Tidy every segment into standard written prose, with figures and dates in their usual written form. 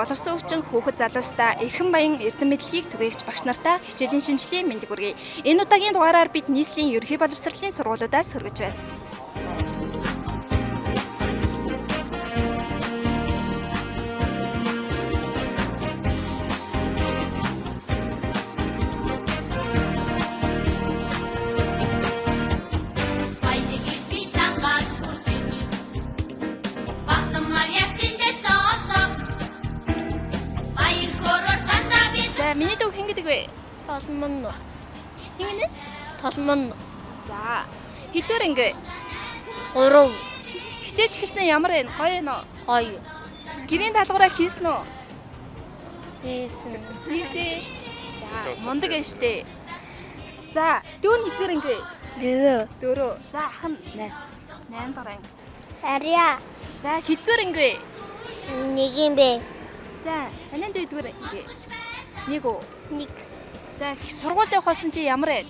боловсон өвчин хүүхэд залуустаа эрхэм баян эрдэм мэдлэгийг түгээгч багш нартаа хичээлийн шинжилгээ мэндийг хүргэе. Энэ удаагийн дугаараар бид нийслэлийн ерөнхий боловсролын сургуулиудаас хүргэж байна. Миний дүү хэн гэдэг вэ? Толмон. Хин гинэ? Толмон. За. Хэдээр ингээ? 3. Хичээл хийсэн ямар вэ? Гоё ээ нөө? Гоё. Гэрийн даалгавраа хийсэн үү? Хийсэн. Хийсэн. За, мундаг ээ штэ. За, дүү нь хэдээр ингээ? 4. За, ах нь 8 дараа ингээ. Ария. За, хэдээр ингээ? 1 юм бэ. За, танин дүү хэдээр ингээ? 1 үү? 1. За, сургуульд явах болсон чи ямар вэ?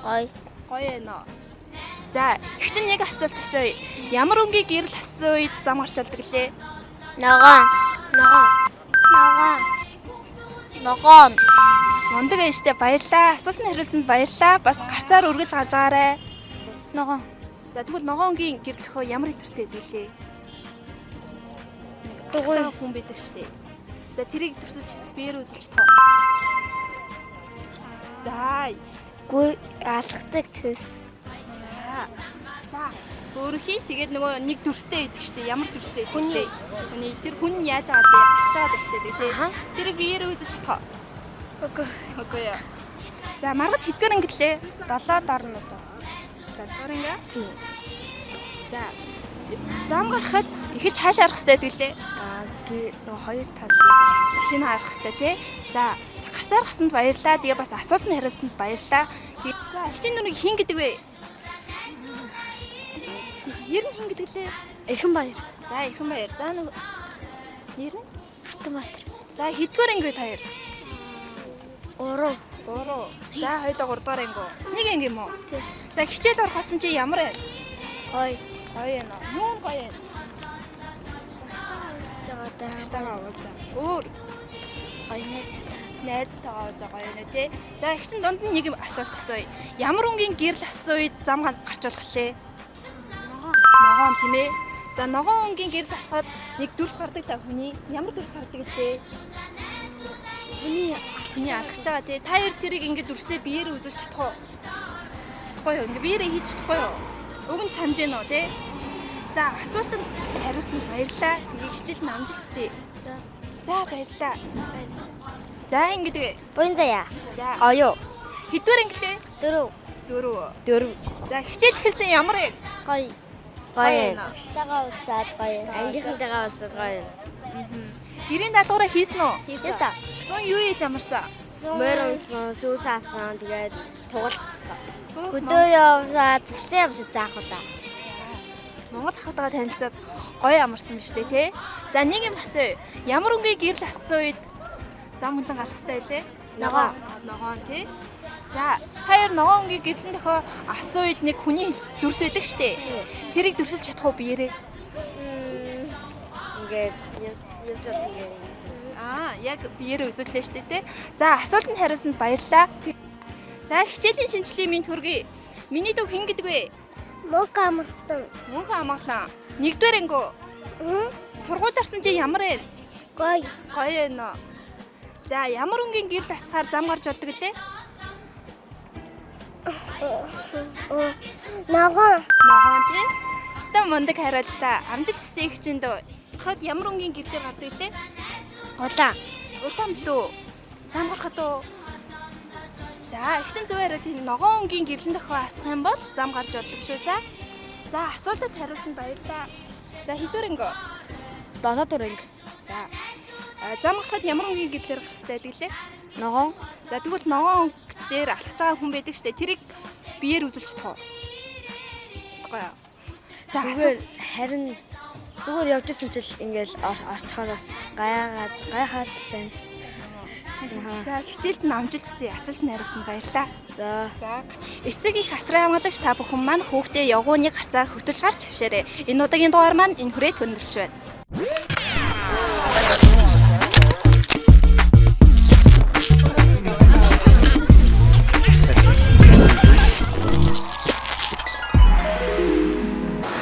Гоё. Гоё ээ нөө. За, их чинь нэг асуулт асууя. Ямар өнгийг гэрэл асуух үед зам гарч болдог лээ? Ногоон. Мундаг ээ штэ, баярлаа. Асуултанд хариулсанд баярлаа. Бас гарцаар үргэлж гарч байгаарай. Ногоон. За, тэгвэл ногоон өнгийн гэрэл өхөө ямар хэлбэртэй байдаг лээ? Дугуй хүн байдаг штэ. За, тэрийг төрсөж биеэр үзэлж тоо. За, гүй алхдаг төс. За. Өөрхий тэгээд нөгөө нэг дүрстэй байдаг штэ. Ямар дүрстэй вэ? Хүний тэр хүн яаж байгаа бэ? Ахиж байгаа штэ тий. Тэрийг биеэр үзэж тоо. Окей. За, маргад хэдгээр ангиллээ? 7 дорнод. 7 ингээ? Тий. За. Зам гарахад ихэж хаашаа арах хэрэгтэй гэвэл Нөгөө 2 талын машин харах хэрэгтэй тий. За, гарцаар гарсанд баярлаа. Тэгээ бас асуултанд хариулсанд баярлаа. За, хичээн нүрийг хин гэдэг вэ? Нэр нь хин гэдэг лээ? Эрхэнбаяр. За, Эрхэнбаяр. За, нэг нэр нь Хатанбаатар. За, хэдгээр анги вэ та хоёр? 3. За, хоёулаа 3 дугаар анги уу? Нэг анги юм уу? Тий. За, хичээл орох болсон чи ямар вэ? Гоё. Гоё юм уу? Юун гоё юм? Багштайгаа уулзаа. Өөр гоё найзтай. Найзтайгаа уулзаа гоё нэ тий. За, их чин дунд нь нэг асуулт асууя. Ямар өнгийн гэрэл асуух үед зам гарч болох лээ? Ногоон тийм ээ. За, ногоон өнгийн гэрэл асахад нэг дүрс гардаг та хүний. Ямар дүрс гардаг лээ? Хүний алхаж байгаа тий. Та хоёр тэрийг ингээд дүрслээ биеэр үзүүлж чадах уу? Чадахгүй юу? Ингээд биеэрээ хийж чадахгүй юу? Уг нь санаж гэнэ үү тий? За, асуултанд хариулсанд баярлалаа. Тэгээ хичээл намжилт хийе. За, баярлалаа. За, ингээд вэ. Буян заяа. За, Оёо. хэдгээр англээ? 4. За, хичээл хэлсэн ямар вэ? Гоё. Гоё. Багштайгаа уулзаад гоё. Ангийнхантайгаа уулзаад гоё. Гэрийн даалгавраа хийсэн үү? Хийсэн. 100 юу хийж амарсан? Мөрөмсөн, сүүсаасан тэгээд тугалчихсан. Хөдөө явсаа төслийн явж заах удаа. Монгол ахтайгаа танилцаад гоё амарсан биз дээ, тий? За, нэг юм асууя. Ямар өнгийн гэрэл асуух үед зам хүлэн гарах хэрэгтэй лээ? Ногоон, тий? За, хоёр ногоон өнгийн гэрлэн дохоо асуух үед нэг хүний дүрс байдаг штэ. Тэрийг дүрсэлж чадах уу биеэрээ? Ингээд явж байгаа юм. Яг биеэрээ үзүүллээ штэ, тий? За, асуултанд хариулсанд баярлалаа. За, хичээлийн шинжилгээ минь хүргэе. Миний дүү хэн гэдэг вэ? Мөнх амгалан. Нэгдүгээр анги уу? Сургууль орсон чи ямар вэ? Гоё. Гоё ээ нөө. За, ямар өнгийн гэрэл асахаар зам гарч болдог лээ? Ногоон тий? Стам мундаг хариуллаа. Амжилт хүсье их чинь дөө. Хад ямар өнгийн гэрлээр гардаг лээ? Улаан блүү. Зам гарахад уу? За, их чинь зүгээр л тийм ногоон өнгийн гэрлэн дохоо асах юм бол зам гарч болдог шүү. За, асуултад хариулсанд баярлалаа. За, хэдгээр анги? 7 анги. За. Зам гарахад ямар өнгийн гэрлээр гарах хэрэгтэй байдаг лээ? Ногоон. За, тэгвэл ногоон дээр алхаж байгаа хүн байдаг штэ. Тэрийг биеэр үзүүлж тоо. Чадахгүй юу? За, зүгээр харин зүгээр явж исэн чил ингээл орчхоор бас гайхаад л байна. За, хичээлд нь амжилт хүсье. Асуултанд хариулсанд баярлалаа. За. Эцэг их асран хамгаалагч та бүхэн маань хүүхдээ явгууныг гарцаар хөтөлж гарч авшаарай. Энэ удаагийн дугаар маань энэ хүрээд өндөрлж байна.